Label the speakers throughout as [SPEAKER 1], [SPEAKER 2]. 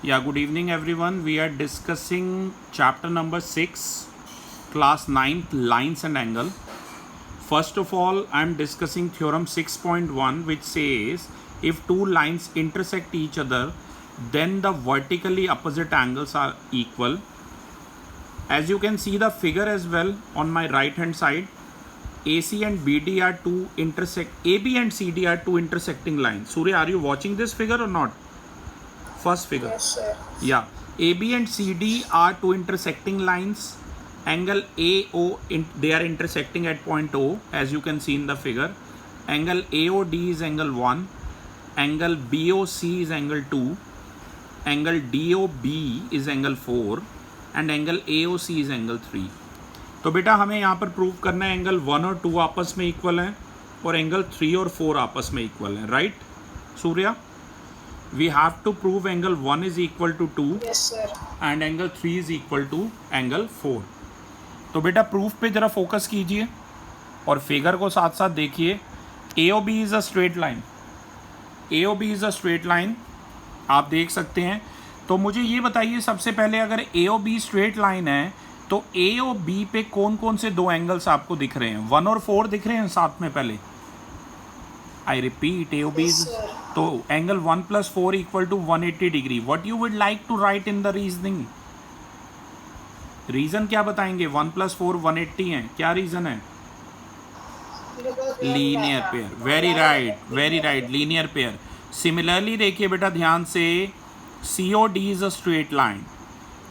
[SPEAKER 1] Yeah, good evening everyone. We are discussing chapter number 6, class 9th, lines and angle. First of all, I am discussing theorem 6.1, which says if two lines intersect each other, then the vertically opposite angles are equal. As you can see the figure as well on my right hand side, AC and BD are two AB and CD are two intersecting lines. Surya, are you watching this figure or not? First figure.
[SPEAKER 2] Yes, sir.
[SPEAKER 1] Yeah. AB and CD are two intersecting lines. Angle AO, they are intersecting at point O, as you can see in the figure. Angle AOD is angle 1. Angle BOC is angle 2. Angle DOB is angle 4. And angle AOC is angle 3. तो बेटा हमें यहाँ पर prove करना है angle 1 और 2 आपस में इक्वल हैं और एंगल 3 और 4 आपस में इक्वल हैं, right Surya? We have to prove angle 1 is equal to 2.
[SPEAKER 2] Yes, sir.
[SPEAKER 1] And angle 3 is equal to angle 4. तो बेटा प्रूफ पे जरा फोकस कीजिए और फिगर को साथ साथ देखिए. AOB is a straight line. AOB is a straight line. आप देख सकते हैं. तो मुझे ये बताइए सबसे पहले, अगर AOB स्ट्रेट लाइन है तो AOB पे कौन कौन से दो एंगल्स आपको दिख रहे हैं? 1 और 4 दिख रहे हैं साथ में. पहले I repeat, AOB
[SPEAKER 2] Yes,
[SPEAKER 1] is,
[SPEAKER 2] sir.
[SPEAKER 1] तो angle 1 + 4 equal to 180 degree. What you would like to write in the reasoning? Reason क्या बताएंगे? 1 + 4 180 है. क्या रीजन है? Linear pair. Very right, linear pair. Similarly देखिए बेटा ध्यान से, COD is a straight line.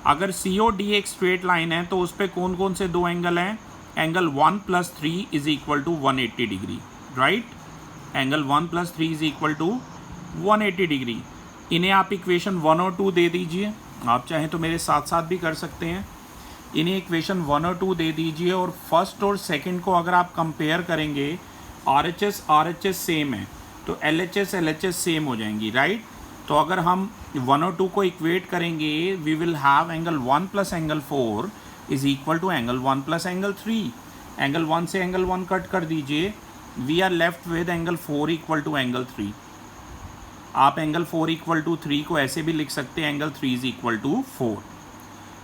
[SPEAKER 1] अगर COD एक स्ट्रेट लाइन है तो उस पर कौन कौन से दो एंगल हैं? Angle 1 + 3 is equal to 180 degree, right? Angle 1 + 3 is equal to 180 degree. इन्हें आप इक्वेशन 1 और 2 दे दीजिए. आप चाहें तो मेरे साथ साथ भी कर सकते हैं. इन्हें इक्वेशन 1 और 2 दे दीजिए और फर्स्ट और सेकंड को अगर आप कंपेयर करेंगे, RHS सेम है तो LHS सेम हो जाएंगी, राइट? तो अगर हम 1 और 2 को इक्वेट करेंगे, we will have angle 1 + angle 4 is equal to angle 1 + angle 3. Angle 1 से एंगल 1 कट कर दीजिए. We are left with angle 4 equal to angle 3. आप एंगल 4 इक्वल टू 3 को ऐसे भी लिख सकते हैं, एंगल 3 इज इक्वल टू 4.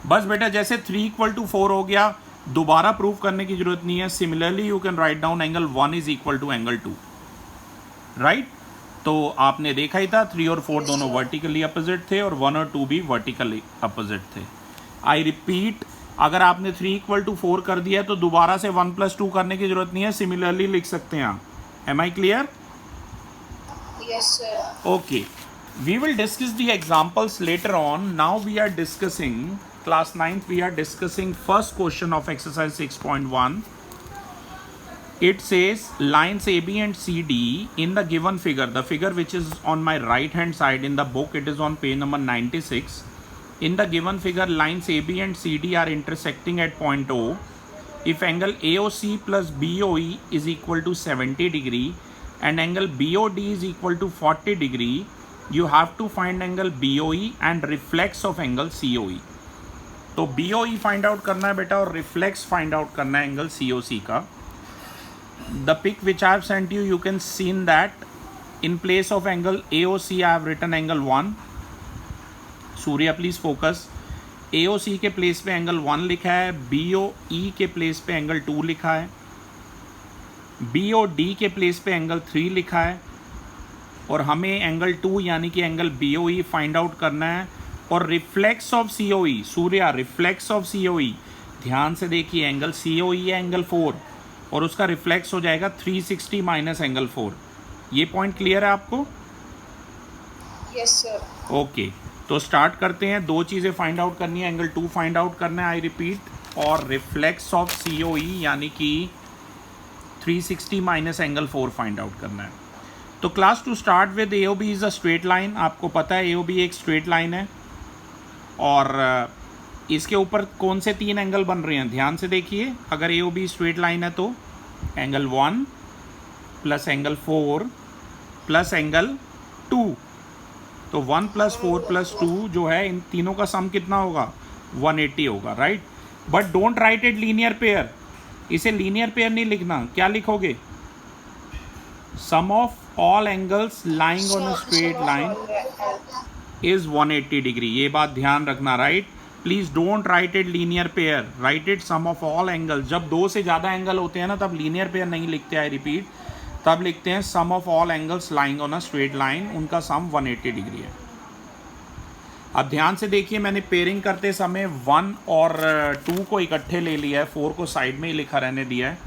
[SPEAKER 1] बस बेटा जैसे 3 इक्वल टू 4 हो गया, दोबारा प्रूव करने की जरूरत नहीं है. Similarly you can write down angle 1 is equal to angle 2, right? तो आपने देखा ही था 3 और 4 दोनों वर्टिकली अपोजिट थे और 1 और 2 भी वर्टिकली अपोजिट थे. आई रिपीट, अगर आपने 3 इक्वल टू 4 कर दिया तो दोबारा से 1 + 2 करने की जरूरत नहीं है, सिमिलरली लिख सकते हैं आप. Am I clear?
[SPEAKER 2] Yes, sir.
[SPEAKER 1] Okay, we will discuss the examples later on. Now we are discussing class 9th. We are discussing first question of exercise 6.1. It says lines AB and CD in the given figure. The figure which is on my right hand side in the book, it is on page number 96. In the given figure, lines AB and CD are intersecting at point O. If angle AOC plus BOE is equal to 70 degree and angle BOD is equal to 40 degree, you have to find angle BOE and reflex of angle COE. तो BOE find out करना है बेटा और reflex find out करना है angle COC का. The pic which I have sent you, you can seen that in place of angle AOC I have written angle 1. Surya please focus. AOC के place पे angle 1 लिखा है, BOE के place पे angle 2 लिखा है, BOD के प्लेस पे एंगल 3 लिखा है और हमें एंगल 2 यानी कि एंगल BOE फाइंड आउट करना है. और reflex of COE, Surya reflex of COE, ध्यान से देखिए, एंगल COE है एंगल 4 और उसका रिफ्लेक्स हो जाएगा 360 माइनस एंगल 4. ये पॉइंट क्लियर है आपको?
[SPEAKER 2] Yes, sir.
[SPEAKER 1] ओके, तो स्टार्ट करते हैं. दो चीज़ें फाइंड आउट करनी है, एंगल 2 फाइंड आउट करना है, आई रिपीट, और रिफ्लेक्स ऑफ COE यानी कि 360 माइनस एंगल 4 फाइंड आउट करना है. तो class to start with AOB is a straight line. आपको पता है AOB एक स्ट्रेट लाइन है और इसके ऊपर कौन से 3 एंगल बन रहे हैं? ध्यान से देखिए. अगर AOB स्ट्रेट लाइन है तो angle 1 plus angle 4 plus angle 2. तो 1 + 4 + 2 जो है, इन तीनों का सम कितना होगा? 180 होगा, right? But don't write it linear pair. इसे लीनियर पेयर नहीं लिखना. क्या लिखोगे? Sum of all angles lying on a straight line is 180 degree. ये बात ध्यान रखना, right. Please don't write it linear pair, write it sum of all angles. जब दो से ज़्यादा एंगल होते हैं ना तब लीनियर पेयर नहीं लिखते, आई रिपीट, तब लिखते हैं sum of all angles lying on a straight line, उनका सम 180 डिग्री है। अब ध्यान से देखिए, मैंने पेयरिंग करते समय 1 और 2 को इकट्ठे ले लिया है, 4 को साइड में ही लिखा रहने दिया है,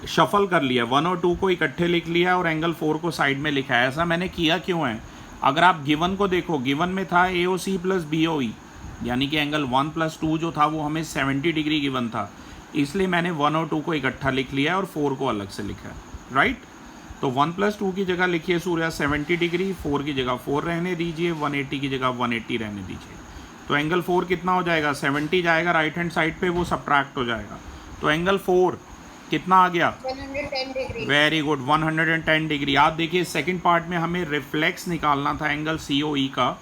[SPEAKER 1] शफल कर लिया, 1 और 2 को इकट्ठे लिख लिया और एंगल 4 को साइड में लिखा है। ऐसा मैंने किया क्यों है? अगर आप गिवन को देखो, गिवन में था AOC प्लस BOE, यानी कि एंगल 1 + 2 जो था वो हमें 70 डिग्री गिवन था, इसलिए मैंने 1 और 2 को इकट्ठा लिख लिया है और 4 को अलग से लिखा है, राइट। तो 1 + 2 की जगह लिखिए सूर्या 70 डिग्री, 4 की जगह 4 रहने दीजिए, 180 की जगह 180 रहने दीजिए। तो एंगल 4 कितना हो जाएगा? 70 जाएगा राइट हैंड साइड पे, वो सब्ट्रैक्ट हो जाएगा। तो एंगल 4 कितना आ गया?
[SPEAKER 2] 110 डिग्री।
[SPEAKER 1] Very good, 110 degree. आप देखिए सेकंड पार्ट में हमें रिफ्लेक्स निकालना था एंगल COE का,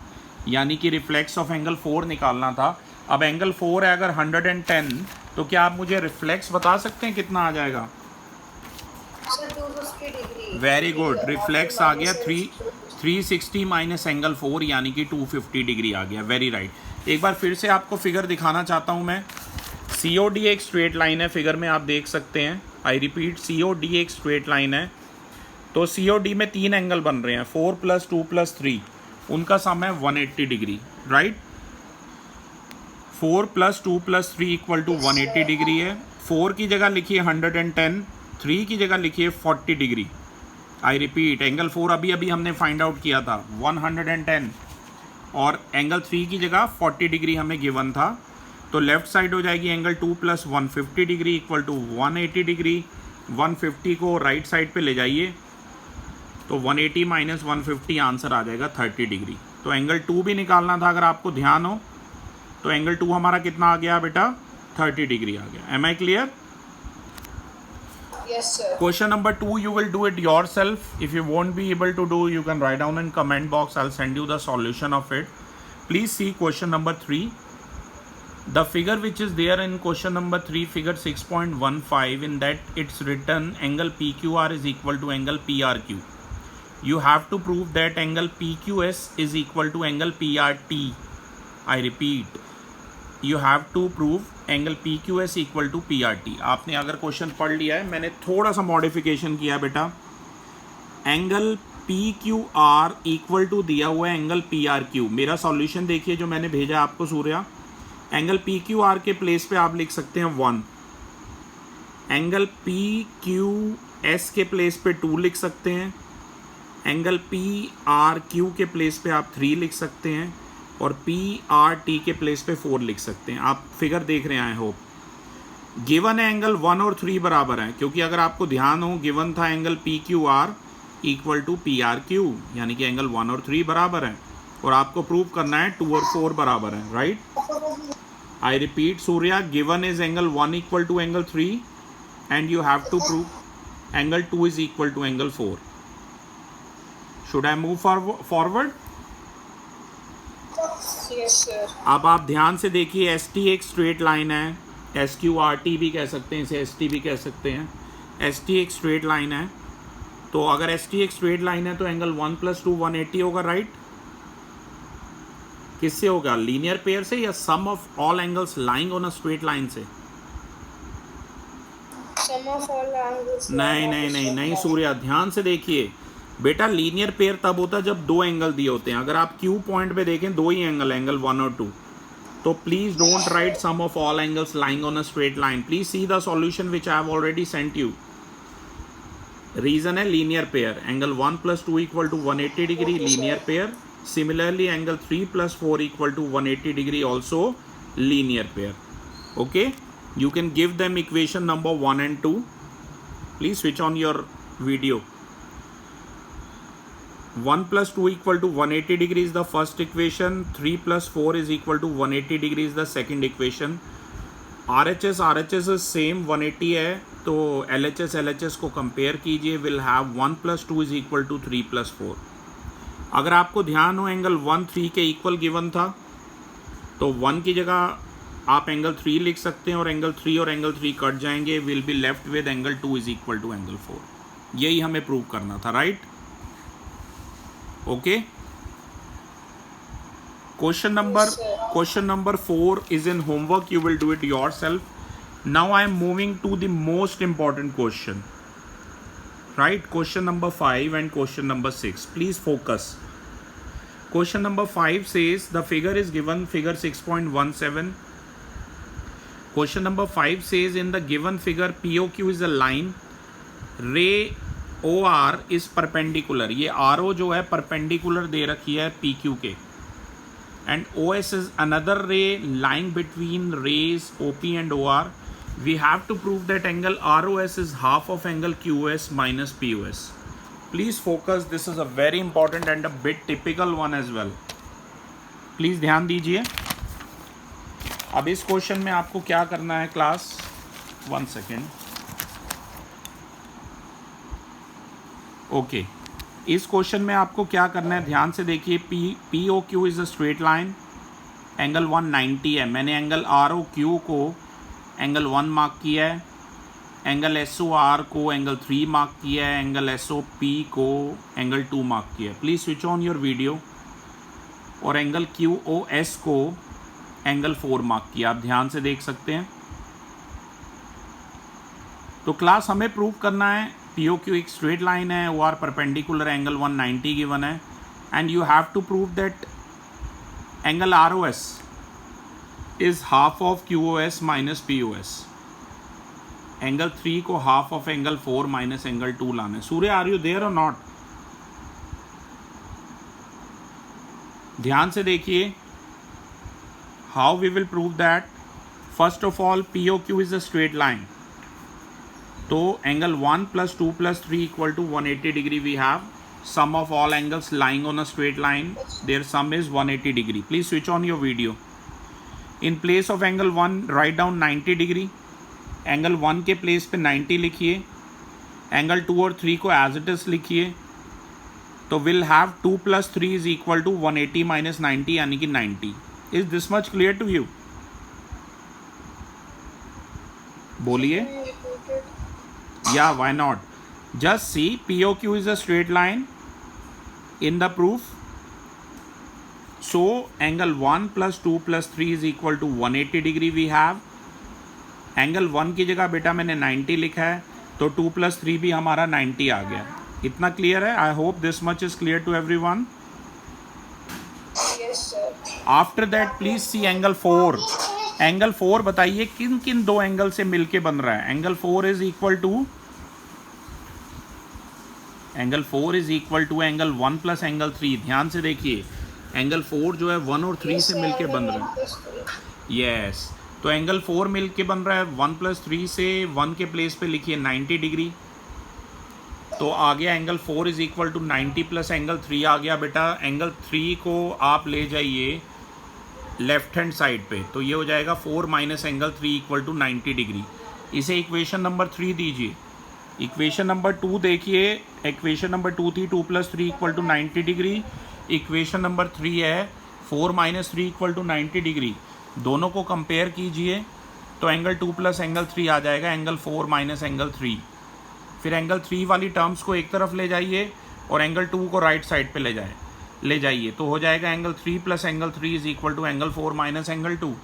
[SPEAKER 1] यानी कि रिफ्लेक्स ऑफ एंगल 4 निकालना था। अब एंगल 4 है अगर 110, तो क्या आप मुझे रिफ्लेक्स बता सकते हैं कितना आ जाएगा?
[SPEAKER 2] Sir 250 degree.
[SPEAKER 1] Very good, reflex आ गया 360 माइनस एंगल 4, यानी कि 250 डिग्री आ गया। Very right. एक बार फिर से आपको फिगर दिखाना चाहता हूँ मैं। COD एक स्ट्रेट लाइन है, फिगर में आप देख सकते हैं। आई रिपीट, COD एक स्ट्रेट लाइन है। तो COD में 3 एंगल बन रहे हैं, 4 + 2 + 3, उनका सम है 180 डिग्री, राइट। 4 + 2 + 3 = 180 डिग्री है। 4 की जगह लिखिए 110, 3 की जगह लिखिए 40 डिग्री। आई रिपीट, एंगल 4 अभी अभी हमने फाइंड आउट किया था 110, और एंगल 3 की जगह 40 डिग्री हमें गिवन था। तो लेफ्ट साइड हो जाएगी एंगल 2 + 150 डिग्री = 180 डिग्री। 150 को राइट साइड पे ले जाइए, तो 180 - 150 आंसर आ जाएगा 30 डिग्री। तो एंगल 2 भी निकालना था अगर आपको ध्यान हो, तो एंगल 2 हमारा कितना आ गया बेटा? 30 डिग्री आ गया। Am I clear?
[SPEAKER 2] Yes, sir.
[SPEAKER 1] Question number 2, you will do it yourself. If you won't be able to do, you can write down in comment box. I'll send you the solution of it. Please see question number 3. The figure which is there in question number 3, figure 6.15, in that it's written angle PQR is equal to angle PRQ. You have to prove that angle PQS is equal to angle PRT. I repeat, you have to prove angle PQS equal to PRT। आपने अगर question पढ़ लिया है, मैंने थोड़ा सा modification किया बेटा। एंगल PQR इक्वल टू दिया हुआ है एंगल PRQ। मेरा सॉल्यूशन देखिए जो मैंने भेजा आपको सूर्या। एंगल PQR के प्लेस पे आप लिख सकते हैं 1, एंगल PQS के प्लेस पे 2 लिख सकते हैं, एंगल PRQ के प्लेस पे आप 3 लिख सकते हैं, और PRT के प्लेस पे 4 लिख सकते हैं। आप फिगर देख रहे हैं, आई होप। गिवन है एंगल 1 और 3 बराबर हैं, क्योंकि अगर आपको ध्यान हो गिवन था angle PQR equal to PRQ, यानी कि एंगल 1 और 3 बराबर हैं, और आपको प्रूव करना है 2 और 4 बराबर हैं, right. I repeat Surya, given is angle 1 equal to angle 3 and you have to prove angle 2 is equal to angle 4। Should I move forward?
[SPEAKER 2] Yes, sir.
[SPEAKER 1] अब आप ध्यान से देखिए, ST एक स्ट्रेट लाइन है, SQRT भी कह सकते हैं इसे, ST भी कह सकते हैं। ST एक स्ट्रेट लाइन है, तो अगर ST एक स्ट्रेट लाइन है तो एंगल 1 + 2 180 होगा, राइट। किससे होगा? लीनियर पेयर से या sum of all angles lying on a straight line से?
[SPEAKER 2] Sum of all angles.
[SPEAKER 1] नहीं सूर्या, ध्यान से देखिए बेटा। लीनियर पेयर तब होता है जब 2 एंगल दिए होते हैं। अगर आप Q पॉइंट पे देखें 2 ही एंगल, एंगल 1 और 2, तो please don't write sum of all angles lying on a straight line. Please see the solution which I have already sent you. Reason है linear pair. Angle 1 + 2 = 180 degree, linear pair. Similarly angle 3 + 4 = 180 degree, also linear pair. Okay, you can give them equation number 1 and 2. Please switch on your video. 1 + 2 = 180 degree is the first equation. 3 + 4 is equal to 180 degree is the second equation. RHS is same 180 है, तो LHS को compare कीजिए, will have 1 + 2 is equal to 3 + 4. अगर आपको ध्यान हो angle 1 3 के equal given था, तो 1 की जगह आप एंगल 3 लिख सकते हैं, और एंगल 3 और एंगल 3 कट जाएंगे, will be left with angle 2 is equal to angle 4। यही हमें प्रूव करना था, right. Okay, Question number 4 is in homework. You will do it yourself. Now I am moving to the most important question. Right? Question number 5 and question number 6. Please focus. Question number 5 says the figure is given, figure 6.17. Question number 5 says in the given figure POQ is a line. Ray OR is perpendicular. ये RO जो है perpendicular दे रखी है PQ के. And OS is another ray lying between rays OP and OR. We have to prove that angle ROS is half of angle QOS minus POS. Please focus. This is a very important and a bit typical one as well. Please ध्यान दीजिए. अब इस question में आपको क्या करना है class? 1 second. Okay, इस क्वेश्चन में आपको क्या करना है ध्यान से देखिए. POQ is a straight line. Angle 190 है. मैंने एंगल ROQ को एंगल 1 मार्क किया है. एंगल SOR को एंगल 3 मार्क किया है. एंगल SOP को एंगल 2 मार्क किया है. Please switch on your video. और एंगल QOS को एंगल 4 मार्क किया. आप ध्यान से देख सकते हैं. तो क्लास हमें प्रूव करना है POQ एक स्ट्रेट लाइन है. OR परपेंडिकुलर एंगल 190 गिवन है. And you have to prove that angle ROS is half of QOS minus POS. Angle 3 को half of angle 4 minus angle 2 लाना है. सूर्य, आर यू देयर और not? ध्यान से देखिए. How we will prove that? First of all POQ is a straight line. तो angle 1 + 2 + 3 = 180 degree we have. Sum of all angles lying on a straight line, their sum is 180 degree. Please switch on your video. In place of angle 1 write down 90 degree. Angle 1 के place पे 90 लिखिए. Angle 2 और 3 को as it is लिखिए. तो will have 2 + 3 = 180 - 90 यानी कि 90. Is this much clear to you? बोलिए. या why not? Just see POQ is a straight line in the proof. So angle 1 + 2 + 3 = 180 degree we have. Angle 1 की जगह बेटा मैंने 90 लिखा है. तो 2 + 3 भी हमारा 90 आ गया. इतना क्लियर है? I hope this much is clear to everyone.
[SPEAKER 2] Yes, sir.
[SPEAKER 1] After that please see angle 4. Angle 4 बताइए किन किन दो एंगल से मिलके बन रहा है. Angle 4 is equal to angle 1 + angle 3. ध्यान से देखिए. एंगल 4 जो है 1 और 3 से मिलके बन रहा है. यस. तो एंगल 4 मिलके बन रहा है 1 + 3 से. 1 के प्लेस पे लिखिए 90 डिग्री. तो आ गया एंगल 4 = 90 + एंगल 3 आ गया बेटा. एंगल 3 को आप ले जाइए लेफ्ट हैंड साइड पे. तो ये हो जाएगा 4 - एंगल 3 = 90 डिग्री. इसे इक्वेशन नंबर 3 दीजिए. इक्वेशन नंबर 2 देखिए. इक्वेशन नंबर 2 थी 2 + 3 = 90 डिग्री. इक्वेशन नंबर 3 है 4 - 3 = 90 डिग्री. दोनों को कंपेयर कीजिए. तो एंगल 2 + एंगल 3 आ जाएगा एंगल 4 - एंगल 3. फिर एंगल 3 वाली टर्म्स को एक तरफ ले जाइए और एंगल 2 को राइट साइड पे ले जाइए. तो हो जाएगा एंगल 3 + एंगल 3 = एंगल 4 - एंगल 2.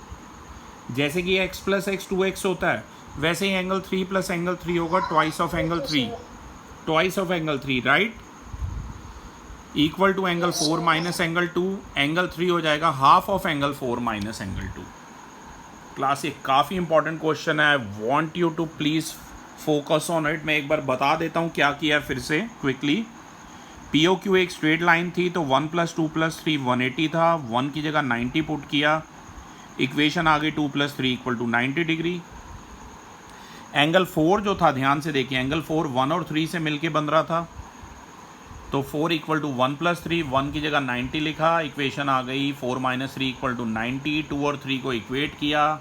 [SPEAKER 1] जैसे कि x + x 2x होता है, वैसे ही एंगल 3 + एंगल 3 होगा twice of angle 3. Twice of angle 3 right. Equal to angle 4 - angle 2. Angle 3 हो जाएगा half of angle 4 - angle 2. Class ये काफ़ी इंपॉर्टेंट क्वेश्चन है. I want you to please focus on it. मैं एक बार बता देता हूँ क्या किया फिर से क्विकली. POQ एक स्ट्रेट लाइन थी. तो 1 + 2 + 3 180 था. 1 की जगह 90 पुट किया. इक्वेशन आ गई 2 + 3 = 90 डिग्री. एंगल 4 जो था ध्यान से देखिए. एंगल 4 1 और 3 से मिलके बन रहा था. तो 4 = 1 + 3. 1 की जगह 90 लिखा. इक्वेशन आ गई 4 - 3 = 90. 2 और 3 को इक्वेट किया.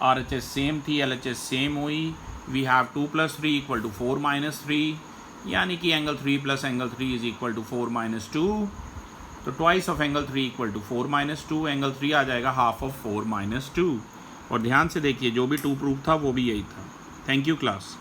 [SPEAKER 1] RHS सेम थी, LHS सेम हुई. वी हैव 2 + 3 = 4 - 3 यानी कि एंगल 3 + एंगल 3 = 4 - 2. तो ट्वाइस ऑफ एंगल 3 = 4 - 2. एंगल 3 आ जाएगा हाफ ऑफ 4 - 2. और ध्यान से देखिए जो भी 2 प्रूफ था वो भी यही था. Thank you class.